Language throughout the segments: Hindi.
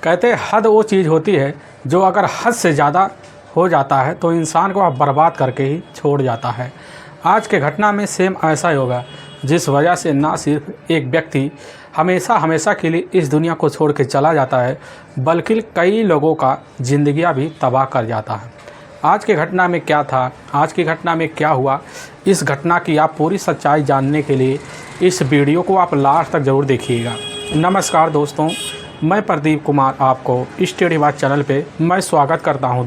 कहते हद वो चीज़ होती है जो अगर हद से ज़्यादा हो जाता है तो इंसान को बर्बाद करके ही छोड़ जाता है। आज के घटना में सेम ऐसा ही होगा, जिस वजह से ना सिर्फ एक व्यक्ति हमेशा हमेशा के लिए इस दुनिया को छोड़ के चला जाता है, बल्कि कई लोगों का ज़िंदगियाँ भी तबाह कर जाता है। आज के घटना में क्या था, आज की घटना में क्या हुआ, इस घटना की आप पूरी सच्चाई जानने के लिए इस वीडियो को आप लास्ट तक ज़रूर देखिएगा। नमस्कार दोस्तों, मैं प्रदीप कुमार आपको स्टडी बात चैनल पे मैं स्वागत करता हूं।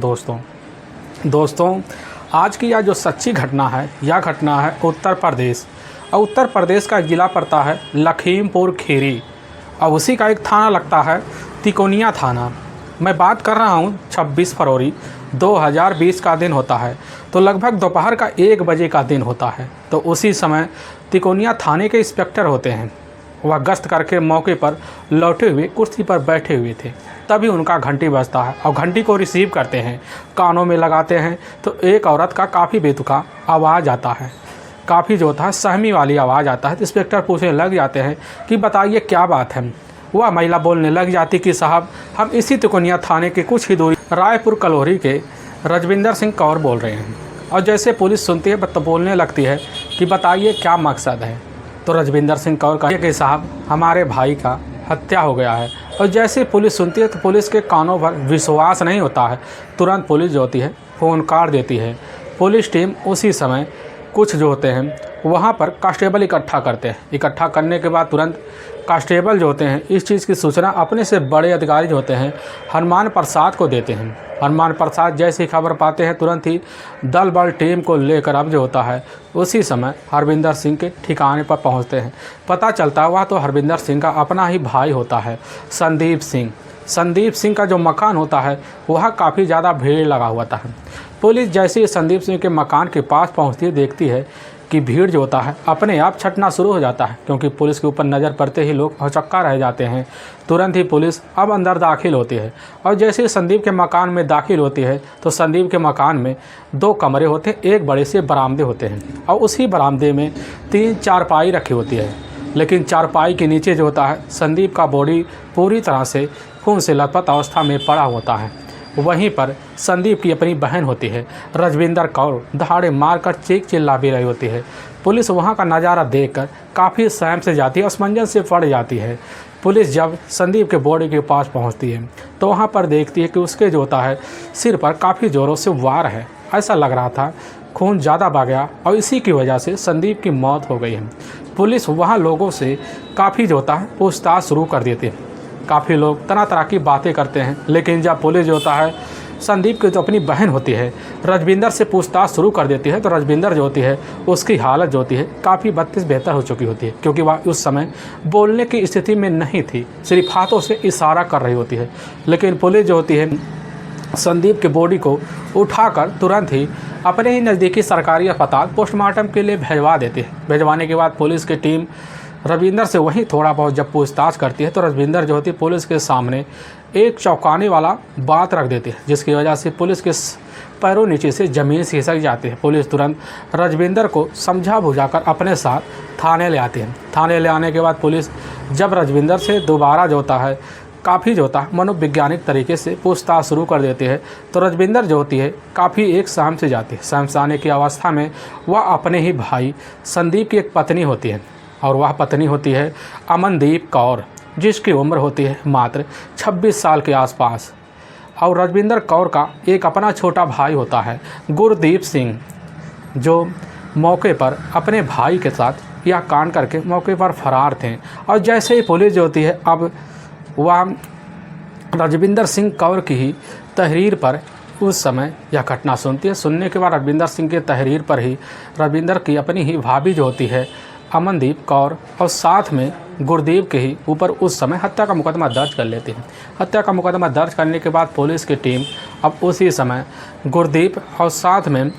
दोस्तों आज की यह जो सच्ची घटना है, यह घटना है उत्तर प्रदेश, और उत्तर प्रदेश का ज़िला पड़ता है लखीमपुर खीरी, और उसी का एक थाना लगता है तिकोनिया थाना। मैं बात कर रहा हूं 26 फरवरी 2020 का दिन होता है, तो लगभग दोपहर का 1 बजे का दिन होता है। तो उसी समय तिकोनिया थाने के इंस्पेक्टर होते हैं, वह गश्त करके मौके पर लौटे हुए कुर्सी पर बैठे हुए थे। तभी उनका घंटी बजता है और घंटी को रिसीव करते हैं, कानों में लगाते हैं तो एक औरत का काफ़ी बेतुका आवाज़ आता है, काफ़ी जो था सहमी वाली आवाज़ आता है। तो इंस्पेक्टर पूछने लग जाते हैं कि बताइए क्या बात है। वह महिला बोलने लग जाती कि साहब, हम इसी तिकोनिया थाने के कुछ ही दूरी रायपुर कलोरी के रजविंदर सिंह कौर बोल रहे हैं। और जैसे पुलिस सुनती है तो बोलने लगती है कि बताइए क्या मकसद है। तो रजविंदर सिंह कौर कहे कि साहब, हमारे भाई का हत्या हो गया है। और जैसे पुलिस सुनती है तो पुलिस के कानों पर विश्वास नहीं होता है, तुरंत पुलिस जो होती है फ़ोन काट देती है। पुलिस टीम उसी समय कुछ जो होते हैं वहाँ पर कांस्टेबल इकट्ठा करते हैं। इकट्ठा करने के बाद तुरंत कांस्टेबल जो होते हैं इस चीज़ की सूचना अपने से बड़े अधिकारी जो होते हैं हनुमान प्रसाद को देते हैं। हनुमान प्रसाद जैसी खबर पाते हैं तुरंत ही दल बल टीम को लेकर अब जो होता है उसी समय हरविंदर सिंह के ठिकाने पर पहुंचते हैं। पता चलता हुआ तो हरविंदर सिंह का अपना ही भाई होता है संदीप सिंह। संदीप सिंह का जो मकान होता है वह काफ़ी ज़्यादा भीड़ लगा हुआ था। पुलिस जैसे ही संदीप सिंह के मकान के पास पहुँचती है, देखती है कि भीड़ जो होता है अपने आप छटना शुरू हो जाता है, क्योंकि पुलिस के ऊपर नज़र पड़ते ही लोग हौचक्का रह जाते हैं। तुरंत ही पुलिस अब अंदर दाखिल होती है, और जैसे ही संदीप के मकान में दाखिल होती है तो संदीप के मकान में 2 कमरे होते हैं, एक बड़े से बरामदे होते हैं, और उसी बरामदे में 3 चारपाई रखी होती है। लेकिन चारपाई के नीचे जो होता है संदीप का बॉडी पूरी तरह से खून से लथपथ अवस्था में पड़ा होता है। वहीं पर संदीप की अपनी बहन होती है रजविंदर कौर, दहाड़े मारकर चीख चिल्ला भी रही होती है। पुलिस वहां का नज़ारा देखकर काफ़ी सहम से जाती है, असमंजस से पड़ जाती है। पुलिस जब संदीप के बॉडी के पास पहुंचती है तो वहां पर देखती है कि उसके जो होता है सिर पर काफ़ी ज़ोरों से वार है। ऐसा लग रहा था खून ज़्यादा बह गया और इसी की वजह से संदीप की मौत हो गई है। पुलिस वहाँ लोगों से काफ़ी जो होता है पूछताछ शुरू कर देती है। काफ़ी लोग तरह तरह की बातें करते हैं, लेकिन जब पुलिस जो होता है संदीप की जो अपनी बहन होती है रजविंदर से पूछताछ शुरू कर देती है, तो रजविंदर जो होती है उसकी हालत जो होती है काफ़ी बेहतर हो चुकी होती है, क्योंकि वह उस समय बोलने की स्थिति में नहीं थी, सिर्फ हाथों से इशारा कर रही होती है। लेकिन पुलिस जो होती है संदीप के बॉडी को उठाकर तुरंत ही अपने ही नज़दीकी सरकारी अस्पताल पोस्टमार्टम के लिए भिजवा देती है। भिजवाने के बाद पुलिस की टीम रविंदर से वहीं थोड़ा बहुत जब पूछताछ करती है तो रविंदर जो होती है पुलिस के सामने एक चौंकाने वाला बात रख देती है, जिसकी वजह से पुलिस के पैरों नीचे से ज़मीन खिसक जाती है। पुलिस तुरंत रजविंदर को समझा बुझाकर अपने साथ थाने ले आती है। थाने ले आने के बाद पुलिस जब रजविंदर से दोबारा जो होता है काफ़ी जो होता है मनोवैज्ञानिक तरीके से पूछताछ शुरू कर देती है, तो रजविंदर जो होती है काफ़ी एक सहम से जाती है। सहम से आने की अवस्था में वह अपने ही भाई संदीप की एक पत्नी होती है, और वह पत्नी होती है अमनदीप कौर, जिसकी उम्र होती है मात्र 26 साल के आसपास। और रजविंदर कौर का एक अपना छोटा भाई होता है गुरदीप सिंह, जो मौके पर अपने भाई के साथ यह कांड करके मौके पर फरार थे। और जैसे ही पुलिस जो होती है अब वह रजविंदर सिंह कौर की ही तहरीर पर उस समय यह घटना सुनती है। सुनने के बाद रजविंदर सिंह के तहरीर पर ही रजविंदर की अपनी ही भाभी जो होती है अमनदीप कौर और साथ में गुरदीप के ही ऊपर उस समय हत्या का मुकदमा दर्ज कर लेते हैं। हत्या का मुकदमा दर्ज करने के बाद पुलिस की टीम अब उसी समय गुरदीप और साथ में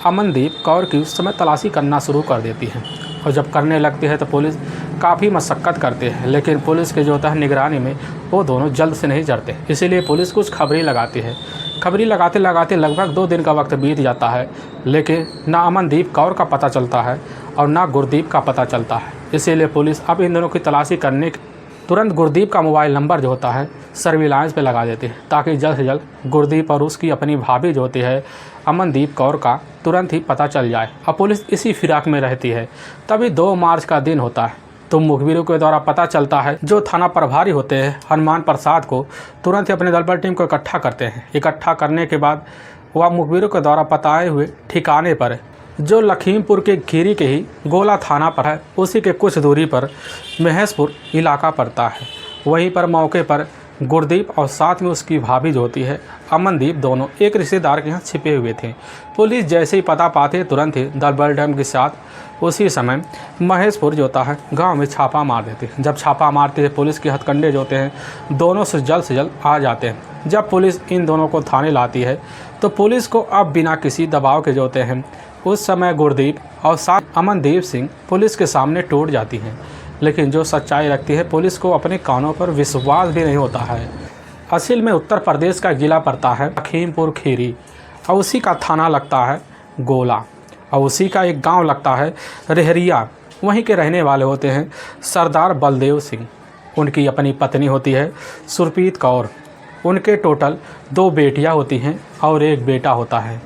अमनदीप कौर की उस समय तलाशी करना शुरू कर देती है। और जब करने लगती है तो पुलिस काफ़ी मशक्क़त करती है, लेकिन पुलिस के जो होता है निगरानी में वो दोनों जल्द से नहीं जड़ते। इसीलिए पुलिस कुछ खबरी लगाती है। खबरी लगाते लगाते लगभग 2 दिन का वक्त बीत जाता है, लेकिन ना अमनदीप कौर का पता चलता है और ना गुरदीप का पता चलता है। इसीलिए पुलिस अब इन दोनों की तलाशी करने तुरंत गुरदीप का मोबाइल नंबर जो होता है सर्विलांस पे लगा देते हैं, ताकि जल्द से जल्द गुरदीप और उसकी अपनी भाभी जो होती है अमनदीप कौर का तुरंत ही पता चल जाए। अब पुलिस इसी फिराक में रहती है। तभी 2 मार्च का दिन होता है, तो मुखबिरों के द्वारा पता चलता है। जो थाना प्रभारी होते हैं हनुमान प्रसाद को तुरंत ही अपने दल बल टीम को इकट्ठा करते हैं। इकट्ठा करने के बाद वह मुखबिरों के द्वारा बताए हुए ठिकाने पर, जो लखीमपुर के खीरी के ही गोला थाना पर है, उसी के कुछ दूरी पर महेशपुर इलाका पड़ता है। वहीं पर मौके पर गुरदीप और साथ में उसकी भाभी जो होती है अमनदीप, दोनों एक रिश्तेदार के यहाँ छिपे हुए थे। पुलिस जैसे ही पता पाते तुरंत ही दल बल टीम के साथ उसी समय महेशपुर जो होता है गांव में छापा मार देते हैं। जब छापा मारते हैं पुलिस के हथकंडे जो होते हैं दोनों से जल्द आ जाते हैं। जब पुलिस इन दोनों को थाने लाती है तो पुलिस को अब बिना किसी दबाव के जो होते हैं उस समय गुरदीप और साथ अमनदीप सिंह पुलिस के सामने टूट जाती हैं। लेकिन जो सच्चाई रखती है पुलिस को अपने कानों पर विश्वास भी नहीं होता है। असल में उत्तर प्रदेश का जिला पड़ता है लखीमपुर खीरी और उसी का थाना लगता है गोला और उसी का एक गांव लगता है रहरिया। वहीं के रहने वाले होते हैं सरदार बलदेव सिंह। उनकी अपनी पत्नी होती है सुरपीत कौर। उनके टोटल 2 बेटियां होती हैं और 1 बेटा होता है।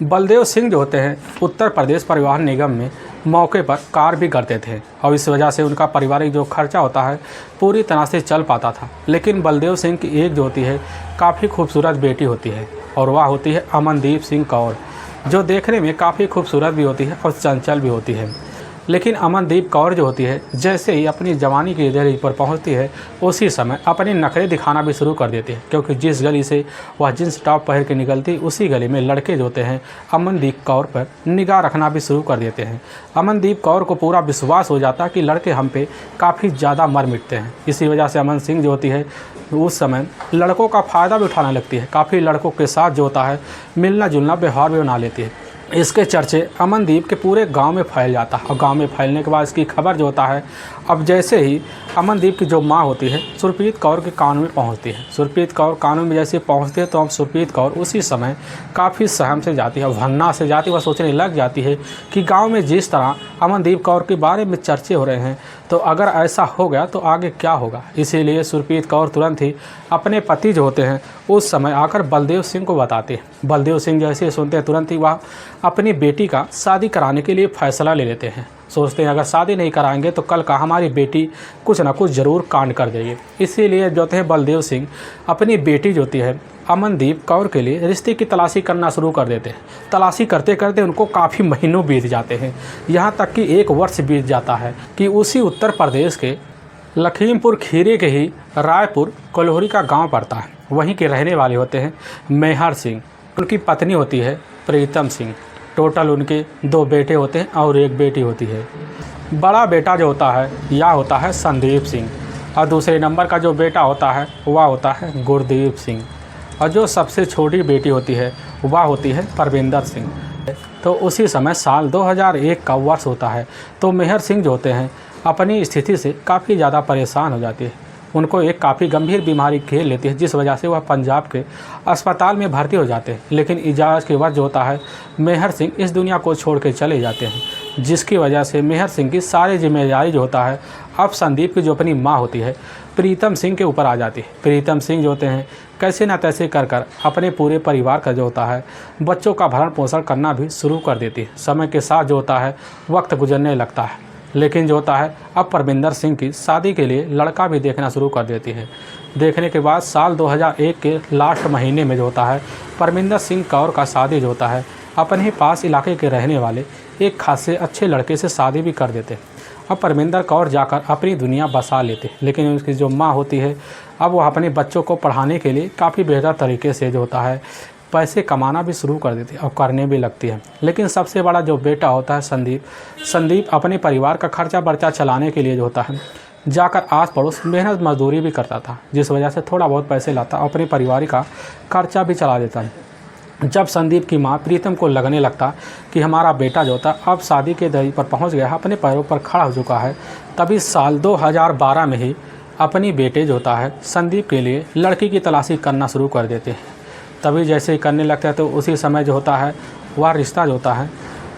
बलदेव सिंह जो होते हैं उत्तर प्रदेश परिवहन निगम में मौके पर कार भी करते थे और इस वजह से उनका पारिवारिक जो खर्चा होता है पूरी तरह से चल पाता था। लेकिन बलदेव सिंह की एक जो होती है काफ़ी खूबसूरत बेटी होती है और वह होती है अमनदीप सिंह कौर, जो देखने में काफ़ी खूबसूरत भी होती है और चंचल भी होती है। लेकिन अमनदीप कौर जो होती है जैसे ही अपनी जवानी की दहलीज पर पहुंचती है उसी समय अपने नखरे दिखाना भी शुरू कर देती है, क्योंकि जिस गली से वह जींस टॉप पहन के निकलती उसी गली में लड़के जो होते हैं अमनदीप कौर पर निगाह रखना भी शुरू कर देते हैं। अमनदीप कौर को पूरा विश्वास हो जाता है कि लड़के हम पे काफ़ी ज़्यादा मर मिटते हैं। इसी वजह से अमन सिंह जो होती है उस समय लड़कों का फ़ायदा भी उठाने लगती है। काफ़ी लड़कों के साथ जो होता है मिलना जुलना व्यवहार भी बना लेती है। इसके चर्चे अमनदीप के पूरे गांव में फैल जाता है और गांव में फैलने के बाद इसकी खबर जो होता है अब जैसे ही अमनदीप की जो माँ होती है सुरपीत कौर के कान में पहुंचती है। सुरपीत कौर कानून में जैसे पहुंचती है तो अब सुरपीत कौर उसी समय काफ़ी सहम से जाती है, वन्ना से जाती है। वह सोचने लग जाती है कि गांव में जिस तरह अमनदीप कौर के बारे में चर्चे हो रहे हैं तो अगर ऐसा हो गया तो आगे क्या होगा। इसीलिए सुरपीत कौर तुरंत ही अपने पति जो होते हैं उस समय आकर बलदेव सिंह को बताते हैं। बलदेव सिंह जैसे ही सुनते हैं तुरंत ही वह अपनी बेटी का शादी कराने के लिए फैसला ले लेते हैं। सोचते हैं अगर शादी नहीं कराएंगे तो कल का हमारी बेटी कुछ ना कुछ ज़रूर कांड कर देगी। इसीलिए जो है बलदेव सिंह अपनी बेटी जो होती है अमनदीप कौर के लिए रिश्ते की तलाशी करना शुरू कर देते हैं। तलाशी करते करते उनको काफ़ी महीनों बीत जाते हैं, यहाँ तक कि 1 वर्ष बीत जाता है कि उसी उत्तर प्रदेश के लखीमपुर खीरी के ही रायपुर कोल्होरी का गाँव पड़ता है। वहीं के रहने वाले होते हैं मेहर सिंह। उनकी पत्नी होती है प्रीतम सिंह। टोटल उनके 2 बेटे होते हैं और 1 बेटी होती है। बड़ा बेटा जो होता है यह होता है संदीप सिंह और दूसरे नंबर का जो बेटा होता है वह होता है गुरदीप सिंह और जो सबसे छोटी बेटी होती है वह होती है परविंदर सिंह। तो उसी समय साल 2001 का वर्ष होता है। तो मेहर सिंह जो होते हैं अपनी स्थिति से काफ़ी ज़्यादा परेशान हो जाती है। उनको एक काफ़ी गंभीर बीमारी घेर लेती है जिस वजह से वह पंजाब के अस्पताल में भर्ती हो जाते हैं। लेकिन इजाज़ के वक्त जो होता है मेहर सिंह इस दुनिया को छोड़ के चले जाते हैं, जिसकी वजह से मेहर सिंह की सारी जिम्मेदारी जो होता है अब संदीप की जो अपनी माँ होती है प्रीतम सिंह के ऊपर आ जाती है। प्रीतम सिंह जो होते हैं कैसे न तैसे कर अपने पूरे परिवार का जो होता है बच्चों का भरण पोषण करना भी शुरू कर देती है। समय के साथ जो होता है वक्त गुजरने लगता है, लेकिन जो होता है अब परविंदर सिंह की शादी के लिए लड़का भी देखना शुरू कर देती है। देखने के बाद साल 2001 के लास्ट महीने में जो होता है परविंदर सिंह कौर का शादी जो होता है अपने ही पास इलाके के रहने वाले एक खासे अच्छे लड़के से शादी भी कर देते। अब परविंदर कौर जाकर अपनी दुनिया बसा लेते, लेकिन उसकी जो माँ होती है अब वह अपने बच्चों को पढ़ाने के लिए काफ़ी बेहतर तरीके से जो होता है पैसे कमाना भी शुरू कर देती है और करने भी लगती है। लेकिन सबसे बड़ा जो बेटा होता है संदीप अपने परिवार का खर्चा बर्चा चलाने के लिए जो होता है जाकर आस पड़ोस मेहनत मजदूरी भी करता था, जिस वजह से थोड़ा बहुत पैसे लाता और अपने परिवार का खर्चा भी चला देता है। जब संदीप की माँ प्रीतम को लगने लगता कि हमारा बेटा जो था अब शादी के दरी पर पहुँच गया, अपने पैरों पर खड़ा हो चुका है, तभी साल 2012 में ही अपनी बेटे जो होता है संदीप के लिए लड़की की तलाशी करना शुरू कर देते हैं। तभी जैसे ही करने लगता है तो उसी समय जो होता है वह रिश्ता जो होता है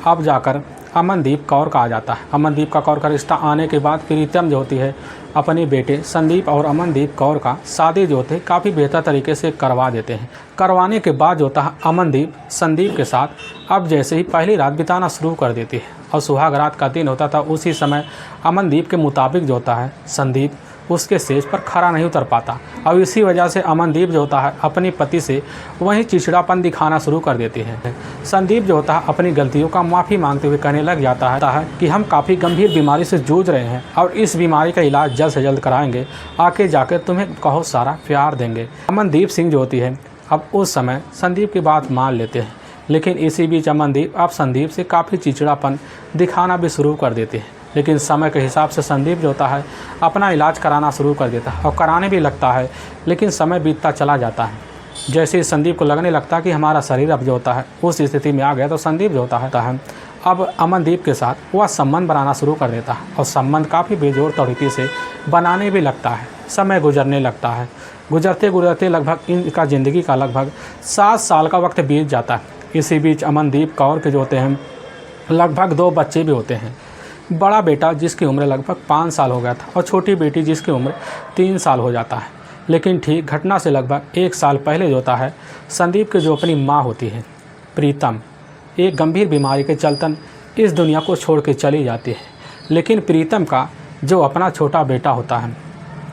अब जाकर अमनदीप कौर का आ जाता है। अमनदीप का कौर का रिश्ता आने के बाद प्रीतम जो होती है अपने बेटे संदीप और अमनदीप कौर का शादी जो होते हैं काफ़ी बेहतर तरीके से करवा देते हैं। करवाने के बाद जो होता है अमनदीप संदीप के साथ अब जैसे ही पहली रात बिताना शुरू कर देती है और सुहाग रात का दिन होता था, उसी समय अमनदीप के मुताबिक जो होता है संदीप उसके स्टेज पर खड़ा नहीं उतर पाता और इसी वजह से अमनदीप जो होता है अपने पति से वहीं चिड़चिड़ापन दिखाना शुरू कर देती है। संदीप जो होता है अपनी गलतियों का माफ़ी मांगते हुए कहने लग जाता है कि हम काफ़ी गंभीर बीमारी से जूझ रहे हैं और इस बीमारी का इलाज जल्द से जल्द कराएंगे, आके जाकर तुम्हें बहुत सारा प्यार देंगे। अमनदीप सिंह जो होती है अब उस समय संदीप की बात मान लेते हैं, लेकिन इसी बीच अमनदीप अब संदीप से काफ़ी चिड़चिड़ापन दिखाना भी शुरू कर देते हैं। लेकिन समय के हिसाब से संदीप जो होता है अपना इलाज कराना शुरू कर देता है और कराने भी लगता है, लेकिन समय बीतता चला जाता है। जैसे ही संदीप को लगने लगता है कि हमारा शरीर अब जो होता है उस स्थिति में आ गया, तो संदीप जो होता है अब अमनदीप के साथ वह संबंध बनाना शुरू कर देता है और संबंध काफ़ी बेजोड़ तरीके से बनाने भी लगता है। समय गुजरने लगता है, गुजरते गुजरते लगभग इनका ज़िंदगी का लगभग 7 साल का वक्त बीत जाता है। इसी बीच अमनदीप कौर के जो होते हैं लगभग 2 बच्चे भी होते हैं। बड़ा बेटा जिसकी उम्र लगभग 5 साल हो गया था और छोटी बेटी जिसकी उम्र 3 साल हो जाता है। लेकिन ठीक घटना से लगभग 1 साल पहले जो होता है संदीप की जो अपनी माँ होती है प्रीतम एक गंभीर बीमारी के चलतन इस दुनिया को छोड़ के चली जाती है। लेकिन प्रीतम का जो अपना छोटा बेटा होता है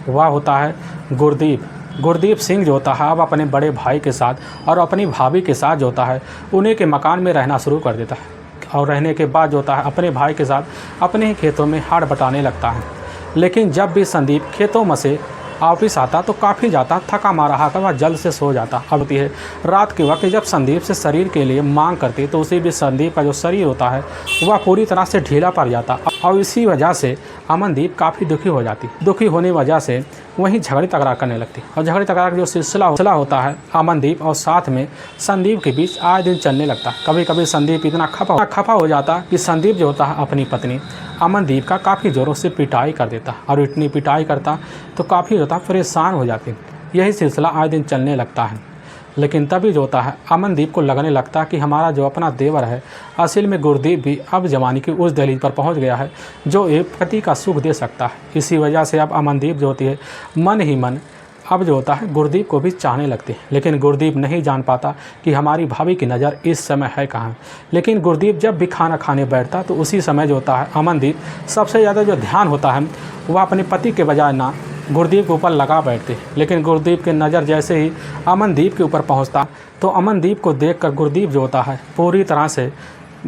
वह होता है गुरदीप सिंह जो होता है अब अपने बड़े भाई के साथ और अपनी भाभी के साथ जो होता है उन्हीं के मकान में रहना शुरू कर देता है और रहने के बाद जो होता है अपने भाई के साथ अपने ही खेतों में हाड़ बटाने लगता है। लेकिन जब भी संदीप खेतों में से वापिस आता तो काफ़ी ज़्यादा थका मारा आकर वह जल्द से सो जाता। अब होती है रात के वक्त जब संदीप से शरीर के लिए मांग करती तो उसी भी संदीप का जो शरीर होता है वह पूरी तरह से ढीला पड़ जाता और इसी वजह से अमनदीप काफ़ी दुखी हो जाती। दुखी होने वजह से वहीं झगड़ी तकरार करने लगती और झगड़ी तकरार का जो सिलसिला होता है अमनदीप और साथ में संदीप के बीच आए दिन चलने लगता। कभी कभी संदीप इतना खफा हो जाता कि संदीप जो होता है अपनी पत्नी अमनदीप का काफ़ी ज़ोरों से पिटाई कर देता और इतनी पिटाई करता तो काफ़ी होता परेशान हो जाती। यही सिलसिला आए दिन चलने लगता है। लेकिन तभी जो होता है अमनदीप को लगने लगता कि हमारा जो अपना देवर है असल में गुरदीप भी अब जवानी की उस दहलीज पर पहुंच गया है जो एक पति का सुख दे सकता है। इसी वजह से अब अमनदीप जो होती है मन ही मन अब जो होता है गुरदीप को भी चाहने लगती है। लेकिन गुरदीप नहीं जान पाता कि हमारी भाभी की नज़र इस समय है कहाँ। लेकिन गुरदीप जब भी खाना खाने बैठता तो उसी समय जो होता है अमनदीप सबसे ज़्यादा जो ध्यान होता है वह अपने पति के बजाय ना गुरदीप के ऊपर लगा बैठते। लेकिन गुरदीप की नज़र जैसे ही अमनदीप के ऊपर पहुंचता तो अमनदीप को देखकर गुरदीप जो होता है पूरी तरह से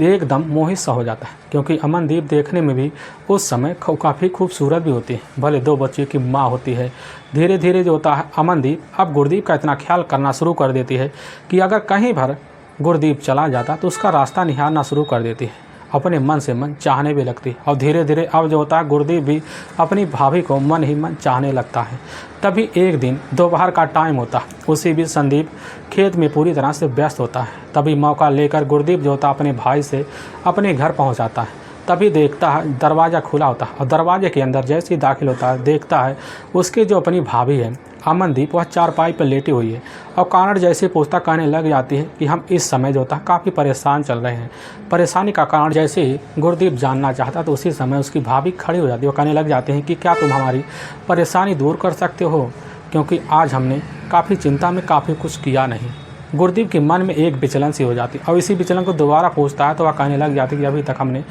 एकदम मोहित सा हो जाता है, क्योंकि अमनदीप देखने में भी उस समय काफ़ी खूबसूरत भी होती है, भले 2 बच्चे की माँ होती है। धीरे धीरे जो होता है अमनदीप अब गुरदीप का इतना ख्याल करना शुरू कर देती है कि अगर कहीं भर गुरदीप चला जाता तो उसका रास्ता निहारना शुरू कर देती है, अपने मन से मन चाहने भी लगती। और धीरे धीरे अब जो होता है गुरदीप भी अपनी भाभी को मन ही मन चाहने लगता है। तभी एक दिन दोपहर का टाइम होता है, उसी बीच संदीप खेत में पूरी तरह से व्यस्त होता है। तभी मौका लेकर गुरदीप जो होता है अपने भाई से अपने घर पहुंच जाता है। तभी देखता है दरवाज़ा खुला होता है और दरवाजे के अंदर जैसे ही दाखिल होता है देखता है उसकी जो अपनी भाभी है अमनदीप वह चारपाई पर लेटी हुई है और कारण जैसे पूछता कहने लग जाती है कि हम इस समय जो होता है काफ़ी परेशान चल रहे हैं। परेशानी का कारण जैसे ही गुरदीप जानना चाहता तो उसी समय उसकी भाभी खड़ी हो जाती है और कहने लग जाते हैं कि क्या तुम हमारी परेशानी दूर कर सकते हो, क्योंकि आज हमने काफ़ी चिंता में काफ़ी कुछ किया नहीं। गुरदीप के मन में एक विचलन सी हो जाती और इसी विचलन को दोबारा पूछता है तो वह कहने लग जाती कि अभी तक हमने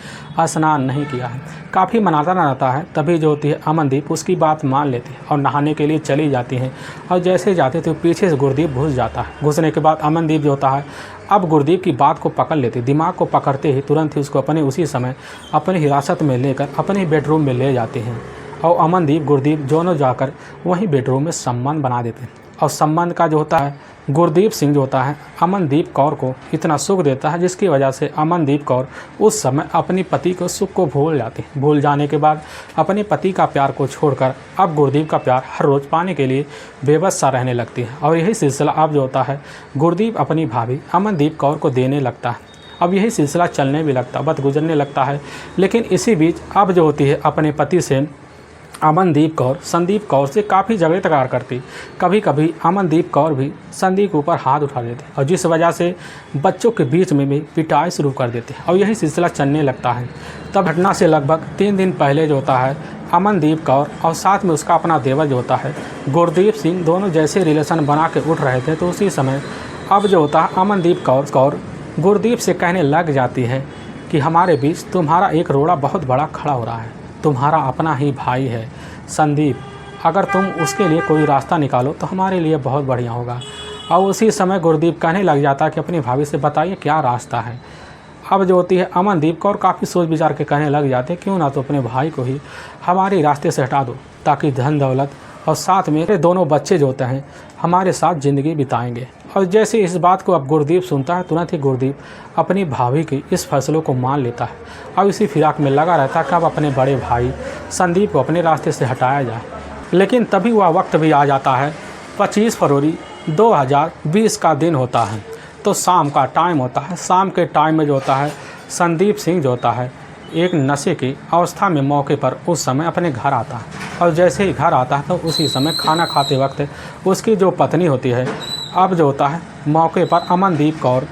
स्नान नहीं किया है। काफ़ी मनाता रहता है। तभी जो होती है अमनदीप उसकी बात मान लेती है और नहाने के लिए चली जाती है और जैसे जाते तो पीछे से गुरदीप घुस जाता है। घुसने के बाद अमनदीप जो होता है अब गुरदीप की बात को पकड़ लेती, दिमाग को पकड़ते ही तुरंत ही उसको अपने उसी समय अपनी हिरासत में लेकर अपने बेडरूम में ले जाते हैं और अमनदीप गुरदीप दोनों जाकर वहीं बेडरूम में संबंध बना देते हैं। और संबंध का जो होता है गुरदीप सिंह जो होता है अमनदीप कौर को इतना सुख देता है जिसकी वजह से अमनदीप कौर उस समय अपनी पति को सुख को भूल जाती है। भूल जाने के बाद अपने पति का प्यार को छोड़कर अब गुरदीप का प्यार हर रोज़ पाने के लिए बेबस सा रहने लगती है। और यही सिलसिला अब जो होता है गुरदीप अपनी भाभी अमनदीप कौर को देने लगता है। अब यही सिलसिला चलने भी लगता, वक्त गुजरने लगता है। लेकिन इसी बीच अब जो होती है अपने पति से अमनदीप कौर संदीप कौर से काफ़ी झगड़े तकरार करती। कभी कभी अमनदीप कौर भी संदीप के ऊपर हाथ उठा देते और जिस वजह से बच्चों के बीच में भी पिटाई शुरू कर देते और यही सिलसिला चलने लगता है। तब घटना से लगभग 3 दिन पहले जो होता है अमनदीप कौर और साथ में उसका अपना देवर जो होता है गुरदीप सिंह, दोनों जैसे रिलेशन बना के उठ रहे थे। तो उसी समय अब जो होता है अमनदीप कौर गुरदीप से कहने लग जाती है कि हमारे बीच तुम्हारा एक रोड़ा बहुत बड़ा खड़ा हो रहा है, तुम्हारा अपना ही भाई है संदीप, अगर तुम उसके लिए कोई रास्ता निकालो तो हमारे लिए बहुत बढ़िया होगा। और उसी समय गुरदीप कहने लग जाता है कि अपनी भाभी से बताइए क्या रास्ता है। अब जो होती है अमनदीप कौर काफ़ी सोच विचार के कहने लग जाते हैं क्यों ना तो अपने भाई को ही हमारे रास्ते से हटा दो, ताकि धन दौलत और साथ में दोनों बच्चे जो होते हैं हमारे साथ ज़िंदगी बिताएंगे। और जैसे इस बात को अब गुरदीप सुनता है तुरंत ही गुरदीप अपनी भाभी के इस फैसलों को मान लेता है। अब इसी फिराक में लगा रहता है कि अब अपने बड़े भाई संदीप को अपने रास्ते से हटाया जाए। लेकिन तभी वह वक्त भी आ जाता है 25 फरवरी 2020 का दिन होता है। तो शाम का टाइम होता है। शाम के टाइम में जो होता है संदीप सिंह जो होता है एक नशे की अवस्था में मौके पर उस समय अपने घर आता है। और जैसे ही घर आता है तो उसी समय खाना खाते वक्त उसकी जो पत्नी होती है अब जो होता है मौके पर अमनदीप कौर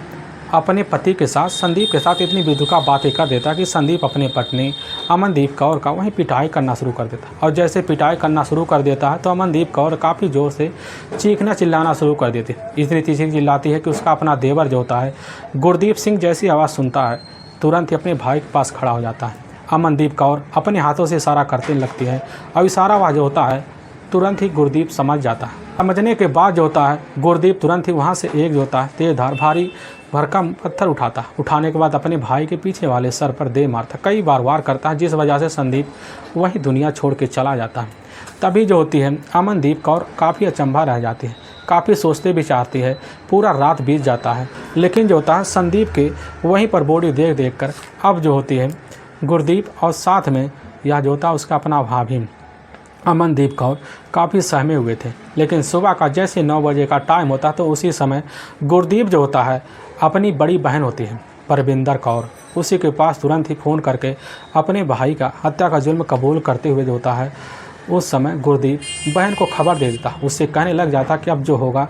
अपने पति के साथ संदीप के साथ इतनी बेतुका बातें कर देता कि संदीप अपने पत्नी अमनदीप कौर का वहीं पिटाई करना शुरू कर देता। और जैसे पिटाई करना शुरू कर देता है तो अमनदीप कौर काफ़ी ज़ोर से चीखना चिल्लाना शुरू कर देती है। इतनी चीज़ें चिल्लाती है कि उसका अपना देवर जो होता है गुरदीप सिंह जैसी आवाज़ सुनता है तुरंत ही अपने भाई के पास खड़ा हो जाता है। अमनदीप कौर अपने हाथों से इशारा करने लगती है और इशारा वह जो होता है तुरंत ही गुरदीप समझ जाता है। समझने के बाद जो होता है गुरदीप तुरंत ही वहाँ से एक जो होता है तेज़धार भारी भरकम पत्थर उठाने के बाद अपने भाई के पीछे वाले सर पर दे मारता, कई बार वार करता है, जिस वजह से संदीप वही दुनिया छोड़ के चला जाता है। तभी जो होती है अमनदीप कौर काफ़ी अचंभा रह जाती है, काफ़ी सोचते भी चाहती है। पूरा रात बीत जाता है लेकिन जो होता है संदीप के वहीं पर बॉडी देख कर अब जो होती है गुरदीप और साथ में यह जो होता है उसका अपना भाभी अमनदीप कौर काफ़ी सहमे हुए थे। लेकिन सुबह का जैसे 9 बजे का टाइम होता तो उसी समय गुरदीप जो होता है अपनी बड़ी बहन होती है परविंदर कौर, उसी के पास तुरंत ही फ़ोन करके अपने भाई का हत्या का जुल्म कबूल करते हुए जो होता है उस समय गुरदीप बहन को खबर दे देता। उससे कहने लग जाता कि अब जो होगा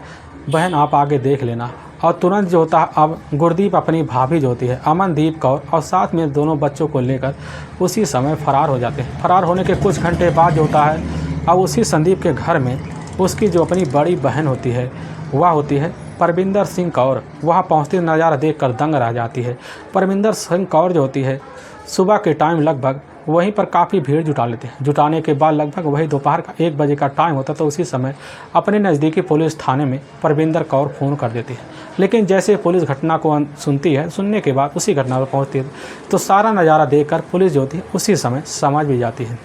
बहन आप आगे देख लेना। और तुरंत जो होता है अब गुरदीप अपनी भाभी जो होती है अमनदीप कौर और साथ में दोनों बच्चों को लेकर उसी समय फ़रार हो जाते हैं। फ़रार होने के कुछ घंटे बाद जो होता है अब उसी संदीप के घर में उसकी जो अपनी बड़ी बहन होती है वह होती है परविंदर सिंह कौर, वह पहुँचते नज़ारा देखकर दंग रह जाती है। परविंदर सिंह कौर जो होती है सुबह के टाइम लगभग वहीं पर काफ़ी भीड़ जुटा लेते हैं। जुटाने के बाद लगभग वही दोपहर का 1 बजे का टाइम होता तो उसी समय अपने नज़दीकी पुलिस थाने में परविंदर कौर फ़ोन कर देती है। लेकिन जैसे पुलिस घटना को सुनती है, सुनने के बाद उसी घटना पर पहुंचती है तो सारा नज़ारा देखकर पुलिस जो होती है उसी समय समझ भी जाती है।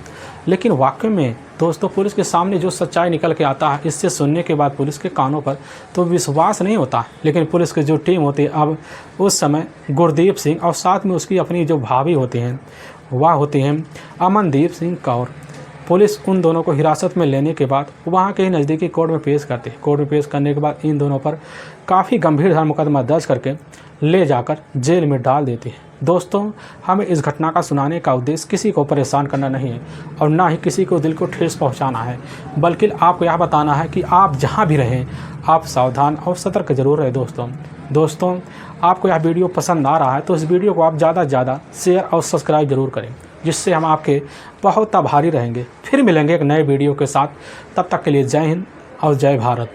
लेकिन वाकई में दोस्तों पुलिस के सामने जो सच्चाई निकल के आता है इससे सुनने के बाद पुलिस के कानों पर तो विश्वास नहीं होता। लेकिन पुलिस की जो टीम होती है अब उस समय गुरदीप सिंह और साथ में उसकी अपनी जो भाभी होती हैं वह होती हैं अमनदीप सिंह कौर, पुलिस उन दोनों को हिरासत में लेने के बाद वहाँ के ही नज़दीकी कोर्ट में पेश करती है। कोर्ट में पेश करने के बाद इन दोनों पर काफ़ी गंभीर मुकदमा दर्ज करके ले जाकर जेल में डाल देती है। दोस्तों हमें इस घटना का सुनाने का उद्देश्य किसी को परेशान करना नहीं है और ना ही किसी को दिल को ठेस पहुंचाना है, बल्कि आपको यह बताना है कि आप जहां भी रहें आप सावधान और सतर्क जरूर रहें। दोस्तों आपको यह वीडियो पसंद आ रहा है तो इस वीडियो को आप ज़्यादा से ज़्यादा शेयर और सब्सक्राइब जरूर करें, जिससे हम आपके बहुत आभारी रहेंगे। फिर मिलेंगे एक नए वीडियो के साथ, तब तक के लिए जय हिंद और जय भारत।